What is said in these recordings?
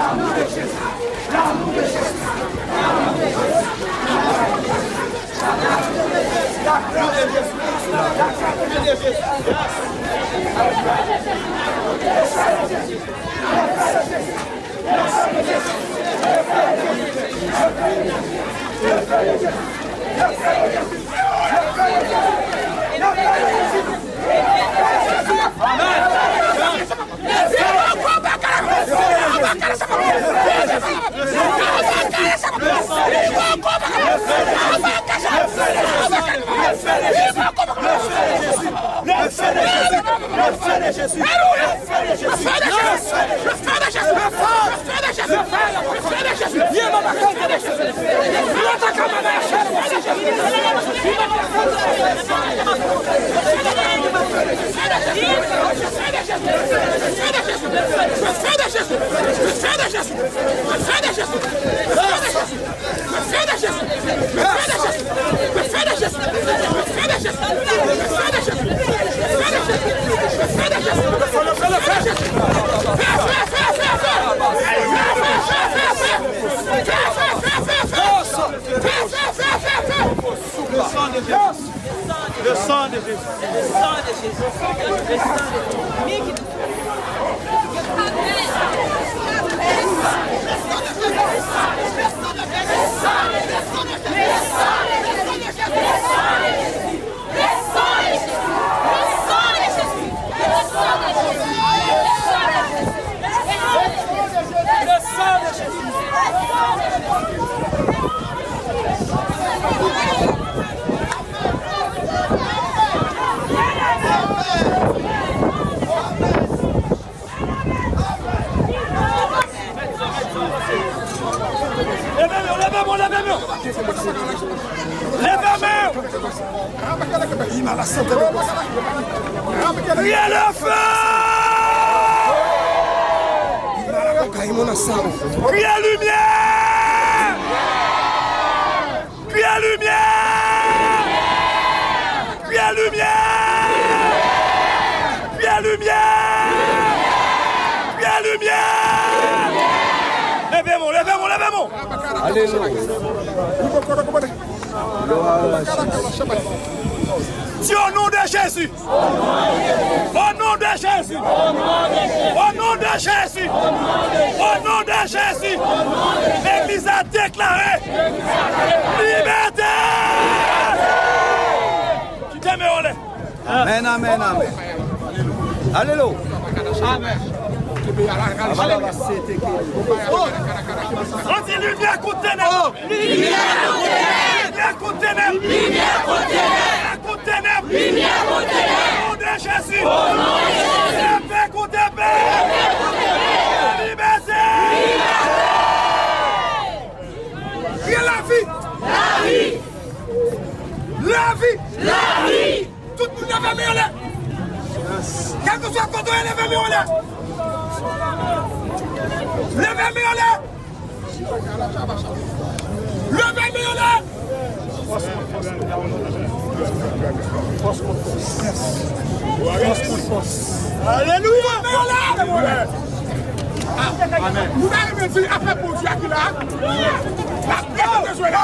L'amour de Jésus. L'amour de Jésus. L'amour de Jésus. Le sang de Jésus. Le sang de Jésus. Le sang de Jésus. Priez le feu! Priez lumière! Priez lumière! Priez lumière! Priez lumière! Priez lumière! Levez-moi, levez-moi, levez-moi! Alléluia! Dis au nom de Jésus. Au nom de Jésus. Au nom de Jésus. Au nom de Jésus. L'Église a déclaré liberté. Tu t'aimes, Olé. Amen, amen, amen. Alléluia. Amen. On dit lumière contre ténèbres. Lumière contre ténèbres. Lumière contre ténèbres. Lumière contre ténèbres. Au nom de Jésus. Au nom de Jésus. Épée contre épée. Liberté. Priez la vie. La vie. La vie. La vie. Tout le monde lève mes l'air. Quel que soit le côté, lève mes l'air. Levez-moi en l'air! Levez-moi en l'air! Alléluia! Vous avez dit après pour Dieu qui là, la nuit de Dieu là,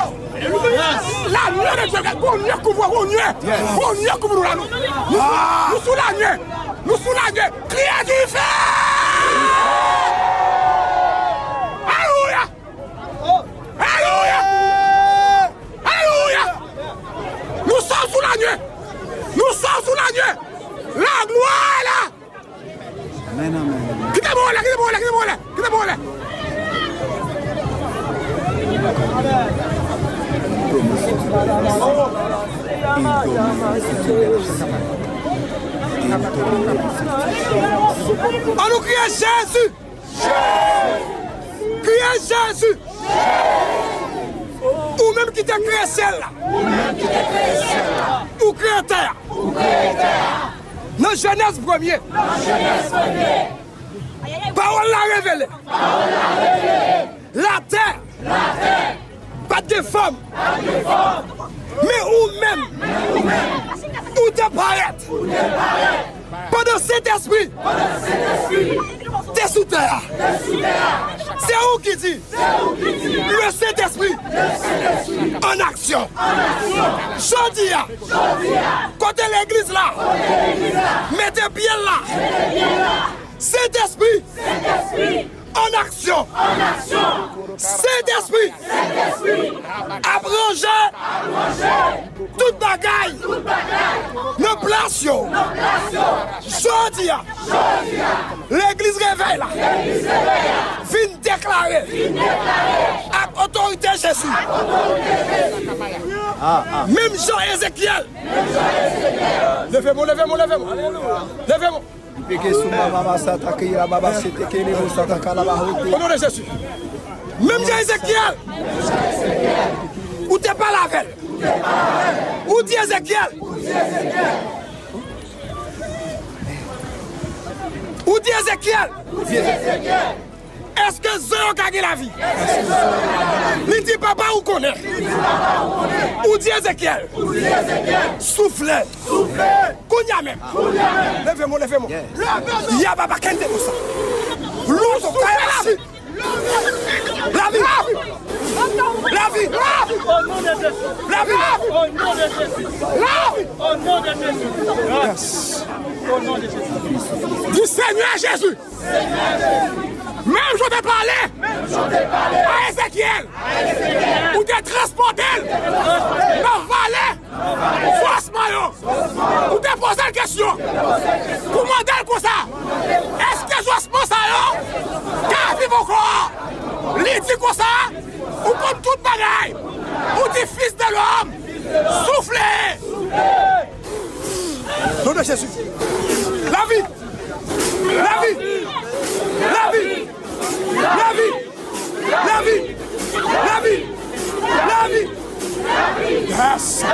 la nuit de Dieu là, bon Dieu couvre, bon Dieu couvre là, nous sous la nuit, nous sous la nuit, criez du feu! Alléluia! Alléluia! Alléluia! Nous sommes sous la nuit, nous sommes sous la nuit, la gloire est là! Amen, amen. Quittez-moi là, quittez-moi là, quittez-moi là, quittez-moi là. On nous crie Jésus! Criez Jésus! Ou même qui t'a créé celle-là! Ou créé terre! Dans Genèse 1er! Parole l'a révélé! La terre! Pas de femme! Mais ou même! Ou de paraître! Pas de cet esprit! T'es sous terre. C'est où qui dit? Le Saint-Esprit en action. Jodia, côté l'église là, mettez bien là. Saint-Esprit en action. Saint-Esprit abrangé toute bagaille. Nos placions. Jodia, l'église réveille là. Vient déclarer à autorité Jésus. Même Jean-Ézéchiel. Levez-moi. Au nom de Jésus. Même Jean-Ézéchiel. Où t'es pas la veille? Où dit Ézéchiel? Où dit Ézéchiel? Est-ce que Zéro a gagné la vie? Il dit papa ou connaît? Où dit Ézéchiel? Soufflez. Kounya même. Levez-moi. Y'a papa kente pour ça. L'autre frère. La vie. Au nom de Jésus. La vie. Au nom de Jésus. Au nom de Jésus. Au nom de Jésus. Du Seigneur Jésus. Même je t'ai parlé à Ézéchiel, ou t'es transporté dans la vallée, forcément, ou t'es posé une question. Comment dire pour ça? Est-ce que je pense à eux? Car vivre encore, il dit comme ça, ou comme toute bagaille, ou t'es fils de l'homme, soufflez. Nom de Jésus. La vie. Yes.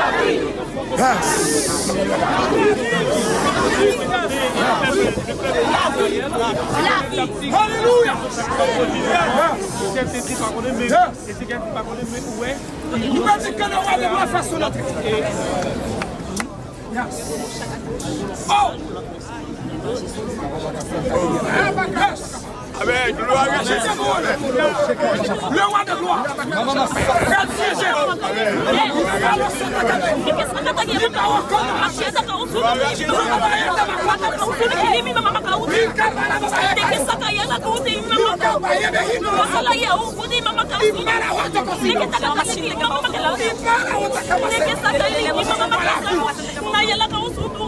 Alléluia. Nous allons dire que le roi de la façon notre. Oh. Avec gloire à Jésus. Le roi de gloire.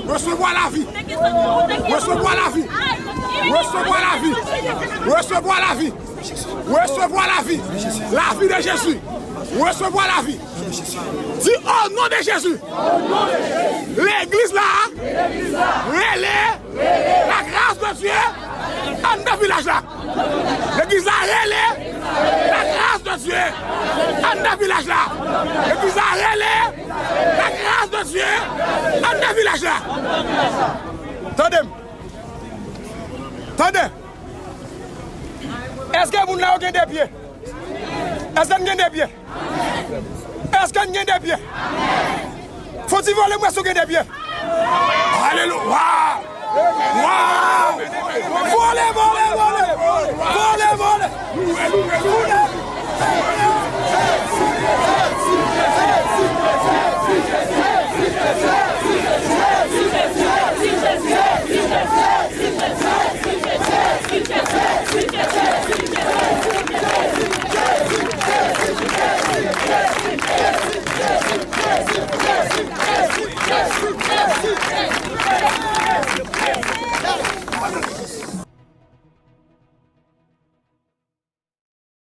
Recevoir la vie. Recevoir la vie. Recevoir la vie. Recevoir la vie. Recevoir la vie. La vie de Jésus. Recevoir la vie. Dis au nom de Jésus. L'église là, relais la grâce de Dieu en deux villages là. L'église là, relais la grâce de Dieu en deux villages là. L'église là, relais la grâce de Dieu en deux villages là. Attendez. Est-ce que vous n'avez pas des pieds? Est-ce que vous avez des pieds? Est-ce que vous avez des pieds? Faut-il voler moi sur des pieds? Alléluia. Wow! Volez! Yes.